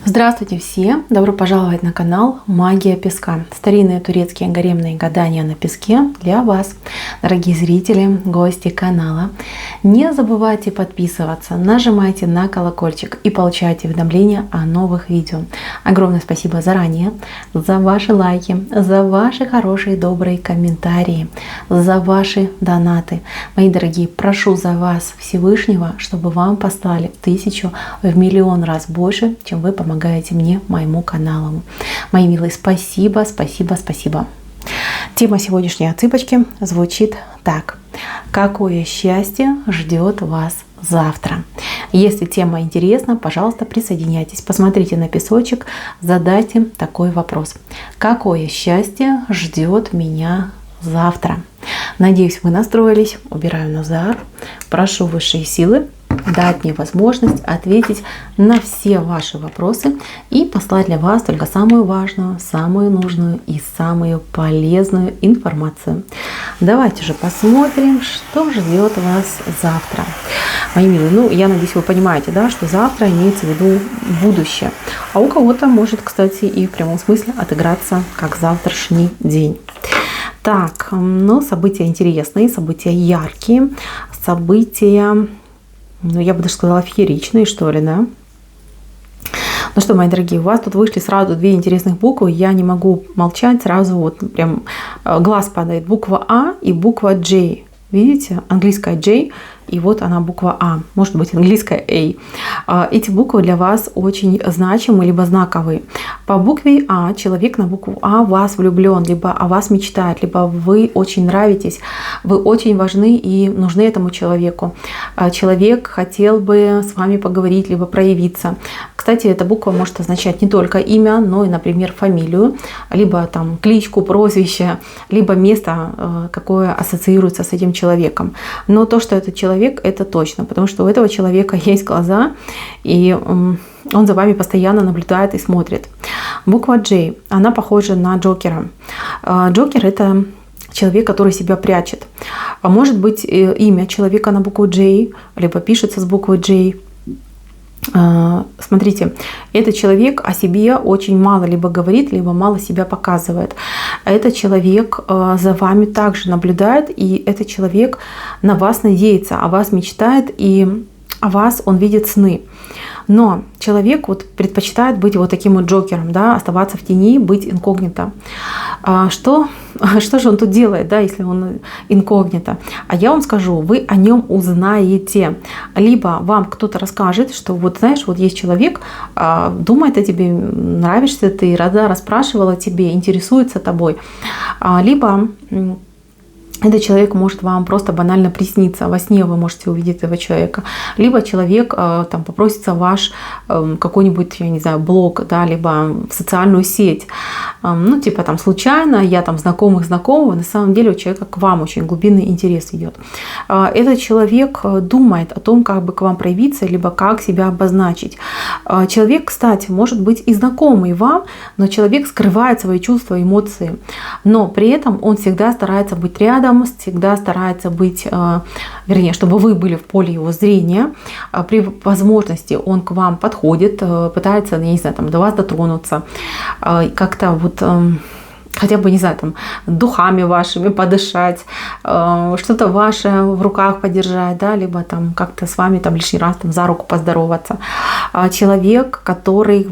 Здравствуйте все! Добро пожаловать на канал Магия Песка. Старинные турецкие гаремные гадания на песке для вас, дорогие зрители, гости канала. Не забывайте подписываться, нажимайте на колокольчик и получайте уведомления о новых видео. Огромное спасибо заранее за ваши лайки, за ваши хорошие добрые комментарии, за ваши донаты. Мои дорогие, прошу за вас Всевышнего, чтобы вам послали в 1000, в миллион раз больше, чем вы помогаете мне, моему каналу. Мои милые, спасибо, спасибо, спасибо. Тема сегодняшней отсыпочки звучит так. Какое счастье ждет вас завтра? Если тема интересна, пожалуйста, присоединяйтесь. Посмотрите на песочек, задайте такой вопрос. Какое счастье ждет меня завтра? Надеюсь, вы настроились. Убираю назад. Прошу высшие силы дать мне возможность ответить на все ваши вопросы и послать для вас только самую важную, самую нужную и самую полезную информацию. Давайте же посмотрим, что ждет вас завтра. Мои милые, я надеюсь, вы понимаете, да, что завтра имеется в виду будущее. А у кого-то может, кстати, и в прямом смысле отыграться как завтрашний день. Так, события интересные, события яркие, события, я бы даже сказала, фееричные, что ли, да? Ну что, мои дорогие, у вас тут вышли сразу две интересных буквы. Я не могу молчать, сразу вот прям глаз падает. Буква А и буква J. Видите? Английская J, и вот она буква А, может быть английская A. Эти буквы для вас очень значимы, либо знаковые. По букве А человек на букву А в вас влюблен, либо о вас мечтает, либо вы очень нравитесь, вы очень важны и нужны этому человеку. Человек хотел бы с вами поговорить, либо проявиться. Кстати, эта буква может означать не только имя, но и, например, фамилию, либо там кличку, прозвище, либо место, какое ассоциируется с этим человеком. Но то, что этот человек, это точно, потому что у этого человека есть глаза, и он за вами постоянно наблюдает и смотрит. Буква J, она похожа на Джокера. Джокер — это человек, который себя прячет. А может быть имя человека на букву J, либо пишется с буквой J. Смотрите, этот человек о себе очень мало либо говорит, либо мало себя показывает. Этот человек за вами также наблюдает, и этот человек на вас надеется, о вас мечтает, и о вас он видит сны. Но человек предпочитает быть вот таким вот Джокером, да, оставаться в тени, быть инкогнито. Что же он тут делает, да, если он инкогнито? А я вам скажу, вы о нем узнаете. Либо вам кто-то расскажет, что знаешь, есть человек, думает о тебе, нравишься ты, расспрашивала о тебе, интересуется тобой. Либо этот человек может вам просто банально присниться. Во сне вы можете увидеть этого человека. Либо человек попросится в ваш какой-нибудь, я не знаю, блог, да, либо в социальную сеть. Случайно, я знакомых, на самом деле у человека к вам очень глубинный интерес идет. Этот человек думает о том, как бы к вам проявиться, либо как себя обозначить. Человек, кстати, может быть и знакомый вам, но человек скрывает свои чувства, эмоции. Но при этом он всегда старается быть рядом, всегда старается быть, чтобы вы были в поле его зрения. При возможности он к вам подходит, пытается, до вас дотронуться, как-то хотя бы, духами вашими подышать, что-то ваше в руках подержать, да, либо как-то с вами лишний раз за руку поздороваться. Человек, который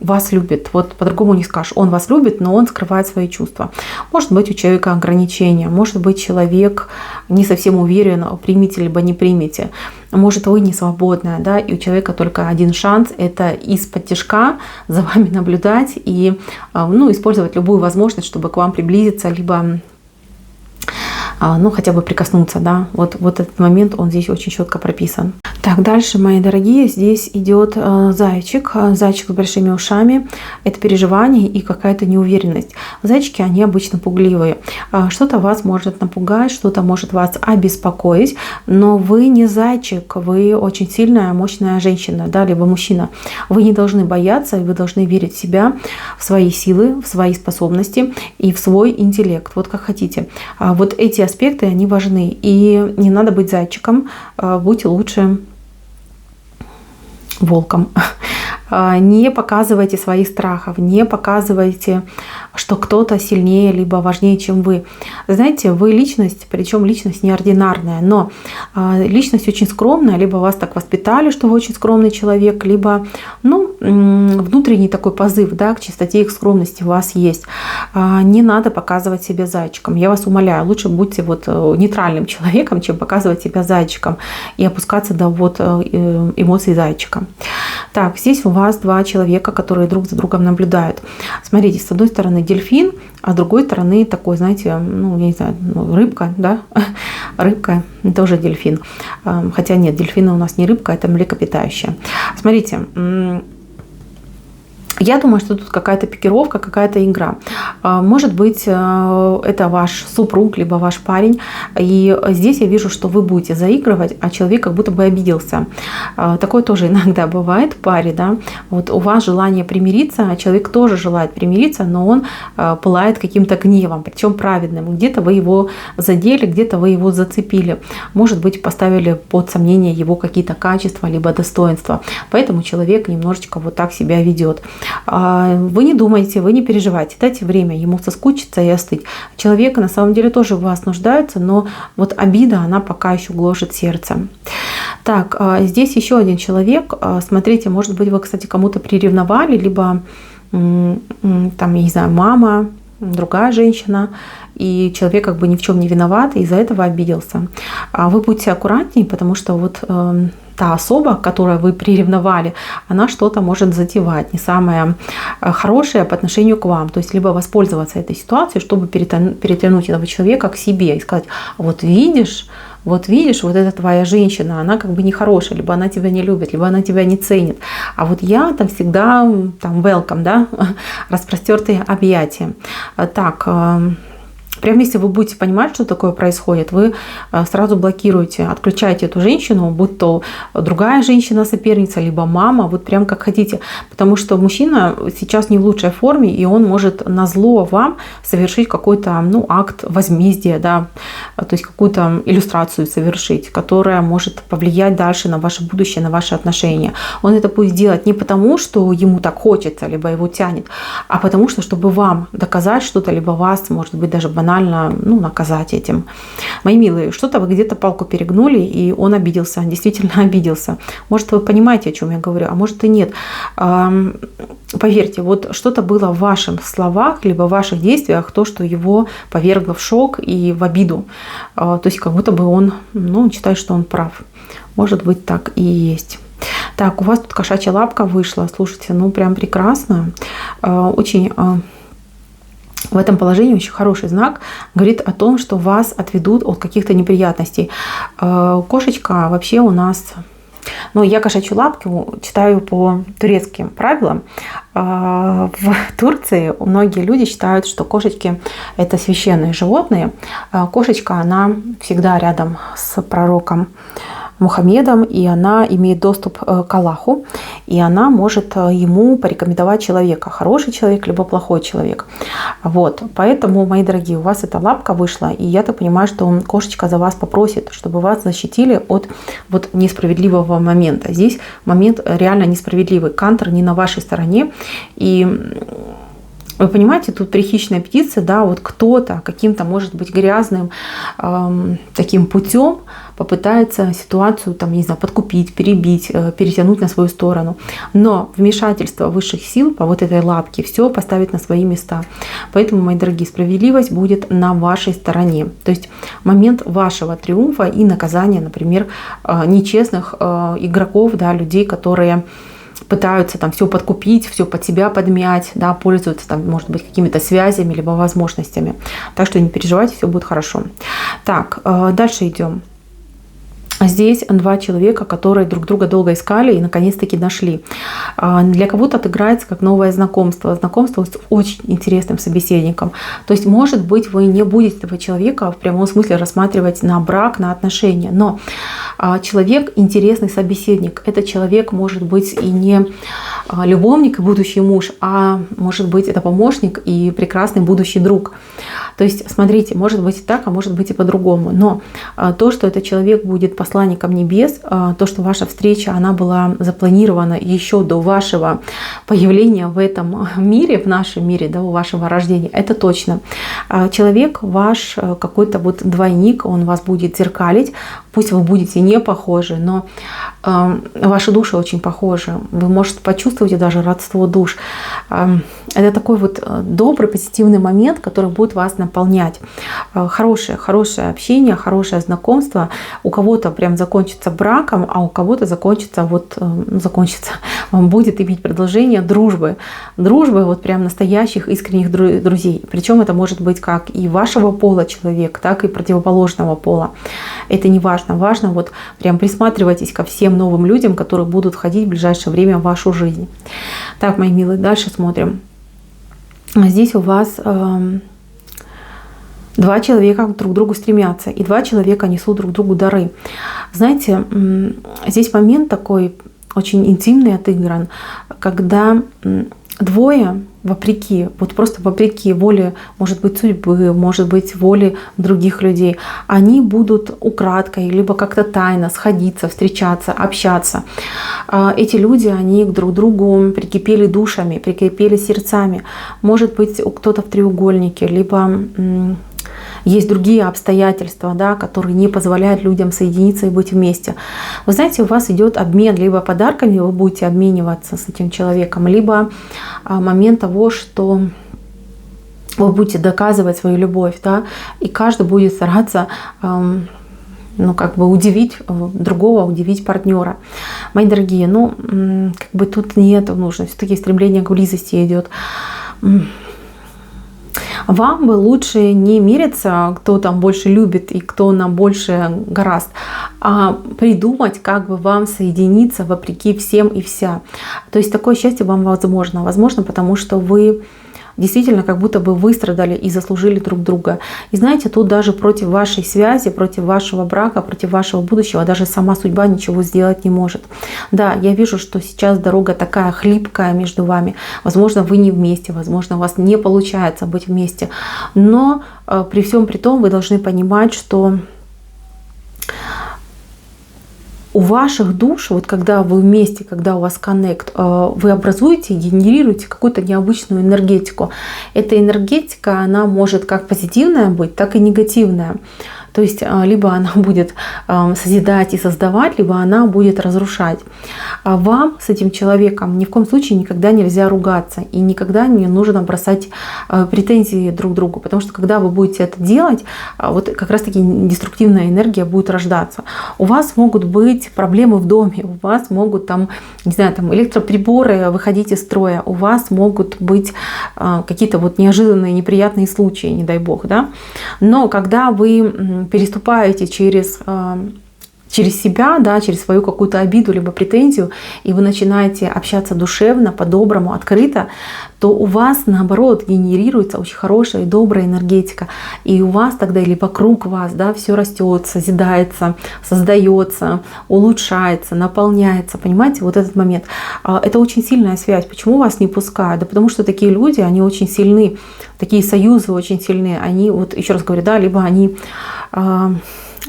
вас любит. По-другому не скажешь. Он вас любит, но он скрывает свои чувства. Может быть, у человека ограничения. Может быть, человек не совсем уверен, примите либо не примите. Может, вы не свободная, да, и у человека только один шанс — это из-под тишка за вами наблюдать и использовать любую возможность, чтобы к вам приблизиться, либо хотя бы прикоснуться, да. Вот этот момент, он здесь очень четко прописан. Так, дальше, мои дорогие, здесь идет зайчик с большими ушами. Это переживание и какая-то неуверенность. Зайчики, они обычно пугливые. Что-то вас может напугать, что-то может вас обеспокоить, но вы не зайчик, вы очень сильная, мощная женщина, да, либо мужчина. Вы не должны бояться, вы должны верить в себя, в свои силы, в свои способности и в свой интеллект, как хотите. Эти аспекты, они важны. И не надо быть зайчиком, будьте лучше волком. Не показывайте своих страхов, не показывайте, что кто-то сильнее либо важнее, чем вы. Знаете, вы личность, причем личность неординарная, но личность очень скромная, либо вас так воспитали, что вы очень скромный человек, либо внутренний такой позыв, да, к чистоте и к скромности у вас есть. Не надо показывать себя зайчиком. Я вас умоляю, лучше будьте нейтральным человеком, чем показывать себя зайчиком и опускаться до эмоций зайчика. Так, здесь у вас два человека, которые друг за другом наблюдают. Смотрите, с одной стороны дельфин, а с другой стороны такой, знаете, я не знаю, рыбка, да? Рыбка тоже дельфин. Хотя нет, дельфины у нас не рыбка, это млекопитающее. Смотрите, я думаю, что тут какая-то пикировка, какая-то игра. Может быть, это ваш супруг, либо ваш парень. И здесь я вижу, что вы будете заигрывать, а человек как будто бы обиделся. Такое тоже иногда бывает в паре. Да? Вот у вас желание примириться, а человек тоже желает примириться, но он пылает каким-то гневом, причем праведным. Где-то вы его задели, где-то вы его зацепили. Может быть, поставили под сомнение его какие-то качества, либо достоинства. Поэтому человек немножечко вот так себя ведет. Вы не думайте, вы не переживайте, дайте время ему соскучиться и остыть. Человек на самом деле тоже в вас нуждается, но вот обида, она пока еще гложет сердце. Так, здесь еще один человек. Смотрите, может быть, вы, кстати, кому-то приревновали, либо там, я не знаю, мама, другая женщина, и человек как бы ни в чем не виноват, и из-за этого обиделся. Вы будьте аккуратнее, потому что вот та особа, которую вы приревновали, она что-то может затевать, не самое хорошее по отношению к вам. То есть либо воспользоваться этой ситуацией, чтобы перетянуть этого человека к себе и сказать: вот видишь, вот эта твоя женщина, она как бы нехорошая, либо она тебя не любит, либо она тебя не ценит. А вот я там всегда welcome, да, распростертые объятия. Так, прямо если вы будете понимать, что такое происходит, вы сразу блокируете, отключаете эту женщину, будь то другая женщина-соперница, либо мама, вот прям как хотите. Потому что мужчина сейчас не в лучшей форме, и он может назло вам совершить какой-то акт возмездия, да, то есть какую-то иллюстрацию совершить, которая может повлиять дальше на ваше будущее, на ваши отношения. Он это будет делать не потому, что ему так хочется, либо его тянет, а потому что, чтобы вам доказать что-то, либо вас, может быть, даже банально наказать этим. Мои милые, что-то вы где-то палку перегнули, и он обиделся, действительно обиделся. Может, вы понимаете, о чем я говорю, а может и нет. Поверьте, вот что-то было в ваших словах, либо в ваших действиях, то, что его повергло в шок и в обиду. То есть как будто бы он считает, что он прав. Может быть, так и есть. Так, у вас тут кошачья лапка вышла. Слушайте, прям прекрасно. Очень... В этом положении очень хороший знак, говорит о том, что вас отведут от каких-то неприятностей. Кошечка вообще у нас... я кошачью лапку читаю по турецким правилам. В Турции многие люди считают, что кошечки – это священные животные. Кошечка, она всегда рядом с пророком Мухаммедом, и она имеет доступ к Аллаху, и она может ему порекомендовать человека, хороший человек, либо плохой человек. Вот, поэтому, мои дорогие, у вас эта лапка вышла, и я так понимаю, что кошечка за вас попросит, чтобы вас защитили от несправедливого момента. Здесь момент реально несправедливый, кантер не на вашей стороне, и вы понимаете, тут при хищной птице, да, вот кто-то каким-то, может быть, грязным таким путем попытается ситуацию, подкупить, перебить, перетянуть на свою сторону. Но вмешательство высших сил по этой лапке все поставит на свои места. Поэтому, мои дорогие, справедливость будет на вашей стороне. То есть момент вашего триумфа и наказания, например, нечестных игроков, да, людей, которые пытаются все подкупить, все под себя подмять, да, пользуются может быть, какими-то связями либо возможностями. Так что не переживайте, все будет хорошо. Так, дальше идем. Здесь два человека, которые друг друга долго искали и наконец-таки нашли. Для кого-то отыграется как новое знакомство. Знакомство с очень интересным собеседником. То есть, может быть, вы не будете этого человека в прямом смысле рассматривать на брак, на отношения. Но человек – интересный собеседник. Этот человек может быть и не любовник и будущий муж, а может быть, это помощник и прекрасный будущий друг. То есть, смотрите, может быть и так, а может быть и по-другому. Но то, что этот человек будет посланником небес, то, что ваша встреча, она была запланирована еще до вашего появления в этом мире, в нашем мире, до вашего рождения, это точно. Человек ваш какой-то вот двойник, он вас будет зеркалить, пусть вы будете не похожи, но ваши души очень похожи. Вы можете почувствовать даже родство душ. Это такой вот добрый, позитивный момент, который будет вас наполнять. Хорошее общение, хорошее знакомство. У кого-то прям закончится браком, а у кого-то закончится, вам будет иметь продолжение дружбы. Дружбы вот прям настоящих искренних друзей. Причем это может быть как и вашего пола человек, так и противоположного пола. Это не важно. Важно вот прям присматривайтесь ко всем новым людям, которые будут входить в ближайшее время в вашу жизнь. Так, мои милые, дальше смотрим. Здесь у вас два человека друг к другу стремятся, и два человека несут друг другу дары. Знаете, здесь момент такой очень интимный отыгран, когда двое вопреки, вот просто вопреки воле, может быть, судьбы, может быть, воле других людей, они будут украдкой, либо как-то тайно сходиться, встречаться, общаться. Эти люди, они друг к другу прикипели душами, прикипели сердцами. Может быть, кто-то в треугольнике, либо есть другие обстоятельства, да, которые не позволяют людям соединиться и быть вместе. Вы знаете, у вас идет обмен либо подарками, вы будете обмениваться с этим человеком, либо момент того, что вы будете доказывать свою любовь, да, и каждый будет стараться удивить другого, удивить партнера. Мои дорогие, тут нет нужно, все-таки стремление к близости идет. Вам бы лучше не мериться, кто там больше любит и кто нам больше гораст, а придумать, как бы вам соединиться вопреки всем и вся. То есть такое счастье вам возможно. Возможно, потому что вы действительно как будто бы выстрадали и заслужили друг друга. И знаете, тут даже против вашей связи, против вашего брака, против вашего будущего даже сама судьба ничего сделать не может. Да, я вижу, что сейчас дорога такая хлипкая между вами. Возможно, вы не вместе, возможно, у вас не получается быть вместе. Но при всем при том вы должны понимать, что у ваших душ, вот когда вы вместе, когда у вас коннект, вы образуете и генерируете какую-то необычную энергетику. Эта энергетика, она может как позитивная быть, так и негативная. То есть либо она будет созидать и создавать, либо она будет разрушать. А вам с этим человеком ни в коем случае никогда нельзя ругаться. И никогда не нужно бросать претензии друг другу. Потому что когда вы будете это делать, вот как раз таки деструктивная энергия будет рождаться. У вас могут быть проблемы в доме, у вас могут электроприборы выходить из строя, у вас могут быть какие-то вот неожиданные неприятные случаи, не дай бог, да. Но когда вы переступаете через себя, да, через свою какую-то обиду либо претензию, и вы начинаете общаться душевно, по-доброму, открыто, то у вас, наоборот, генерируется очень хорошая и добрая энергетика. И у вас тогда или вокруг вас, да, все растет, созидается, создается, улучшается, наполняется. Понимаете, вот этот момент. Это очень сильная связь. Почему вас не пускают? Да потому что такие люди, они очень сильны, такие союзы очень сильны. Они, вот еще раз говорю, да, либо они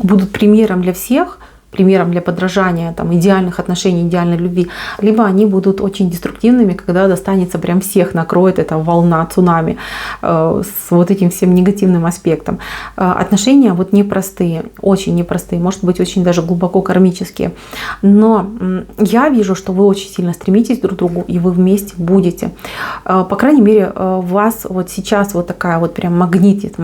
будут примером для всех, примером для подражания идеальных отношений, идеальной любви, либо они будут очень деструктивными, когда достанется прям всех, накроет эта волна, цунами с вот этим всем негативным аспектом. Отношения вот непростые, очень непростые, может быть, очень даже глубоко кармические. Но я вижу, что вы очень сильно стремитесь друг к другу, и вы вместе будете. По крайней мере, вас вот сейчас вот такая вот прям магнитит,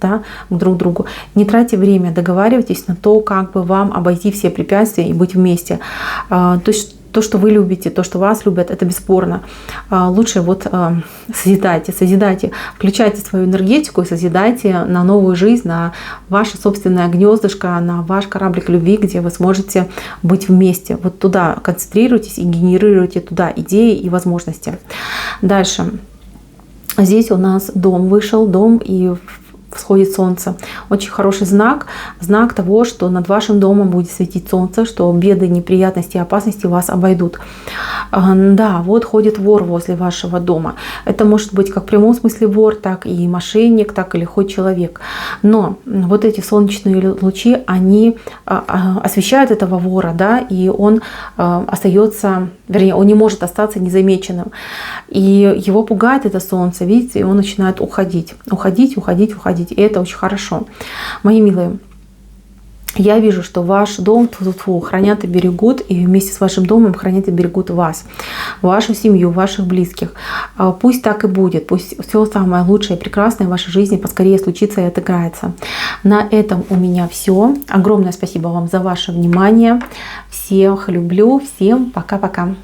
да, друг к другу. Не тратьте время, договаривайтесь на то, как бы вам обойти все препятствия и быть вместе. То есть то, что вы любите, то, что вас любят, это бесспорно. Лучше вот созидайте, включайте свою энергетику и созидайте на новую жизнь, на ваше собственное гнездышко, на ваш кораблик любви, где вы сможете быть вместе. Вот туда концентрируйтесь и генерируйте туда идеи и возможности. Дальше. Здесь у нас дом вышел, дом, и всходит солнце. Очень хороший знак, знак того, что над вашим домом будет светить солнце, что беды, неприятности, опасности вас обойдут. Да, вот ходит вор возле вашего дома. Это может быть как в прямом смысле вор, так и мошенник, так и лихой человек. Но вот эти солнечные лучи, они освещают этого вора, да, и он остается, вернее, он не может остаться незамеченным. И его пугает это солнце, видите, и он начинает уходить. И это очень хорошо. Мои милые, я вижу, что ваш дом хранят и берегут, и вместе с вашим домом хранят и берегут вас, вашу семью, ваших близких. Пусть так и будет, пусть все самое лучшее и прекрасное в вашей жизни поскорее случится и отыграется. На этом у меня все. Огромное спасибо вам за ваше внимание. Всех люблю, всем пока-пока.